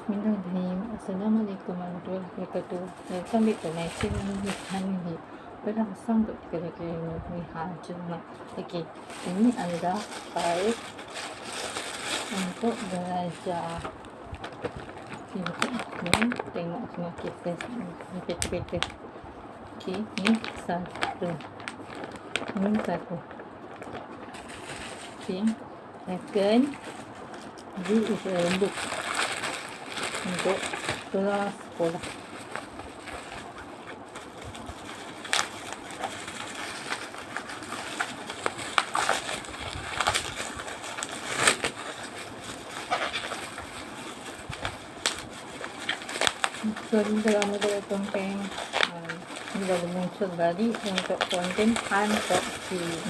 Bismillahirrahmanirrahim. Assalamualaikum warahmatullahi wabarakatuh. Welcome back to my channel Miss Hanwi. Berlangsung untuk 3 hari Jumaat. Okey, ini adalah file untuk belajar. Ini tengok semua cases ni peta-peta. Okey, ni satu. Ini satu. Okey, second, this is a book untuk kelas sekolah. So, ini dalam model konten ini baru muncul tadi untuk konten unboxing.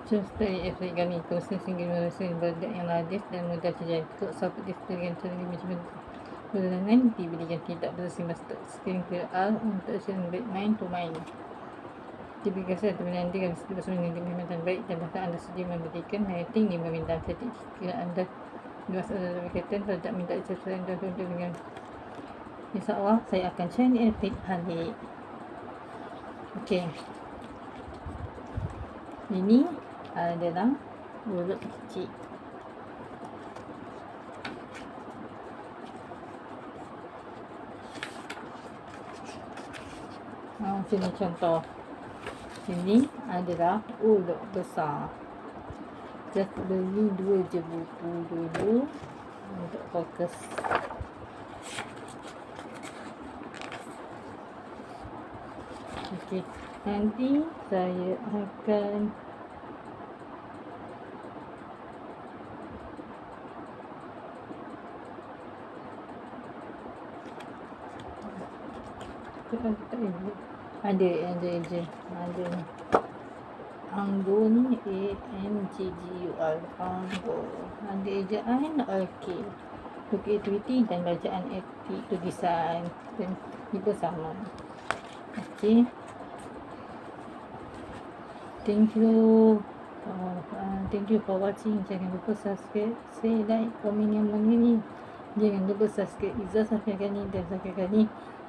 Choose dari Afrika ni proses hingga merasa berdak yang ladis dan mudah terjadi. Untuk support dengan cara management bulanan diberikan tidak bersifat screen QR untuk send back mind to mind. Jika saya nanti akan sedikit bersama dengan perkhidmatan baik dan bahkan anda sedia memberikan rating di permintaan setik jika anda luas adalah berkaitan terhadap minta sesuai dan dengan insyaAllah saya akan share di setiap hari. Okey, ini adalah urut kecil. Sini contoh. Ini adalah urut besar. Just beli 2 je buku dulu untuk fokus. Okey, nanti saya akan ada Anggur ni ANGGUR Anggur ada ejaan okey untuk aktiviti dan bacaan aktif tulisan dan itu sama. Okey, thank you for watching. Jangan lupa subscribe, share, like, komen yang mengenai. Jangan lupa subscribe Izzah Safiakani dan Safiakani.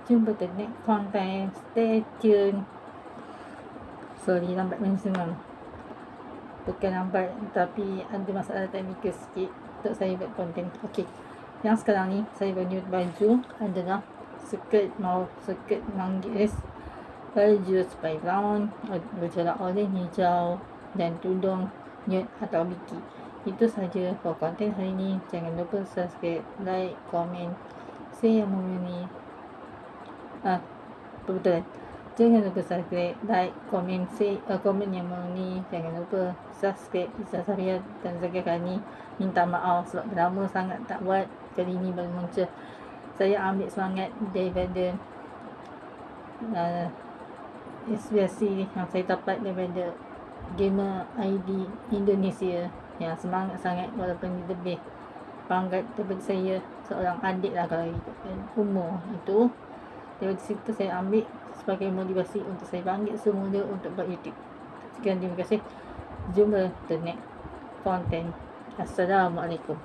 Jumpa the next content. Stay tune. Sorry lambat memang. Bukan lambat tapi ada masalah teknikal sikit untuk saya buat konten. Okey, yang sekarang ni saya baju adalah skirt manggis, baju spike round, bercorak orange, hijau dan tudung nude atau biki. Itu saja for konten hari ini. Jangan lupa subscribe, like, komen, share yang mengenai betul. Jangan lupa subscribe, like, komen, share, komen yang mengenai. Jangan lupa subscribe Izzah Safiakani dan Safiakani. Minta maaf sebab lama sangat tak buat. Kali ini baru muncul. Saya ambil semangat daripada inspirasi yang saya dapat daripada gamer ID Indonesia yang semangat sangat walaupun lebih pangkat daripada saya, seorang adik lah kalau umur itu. Dari situ saya ambil sebagai motivasi untuk saya bangkit semula untuk buat YouTube. Sekian, terima kasih. Jumpa the next content. Assalamualaikum.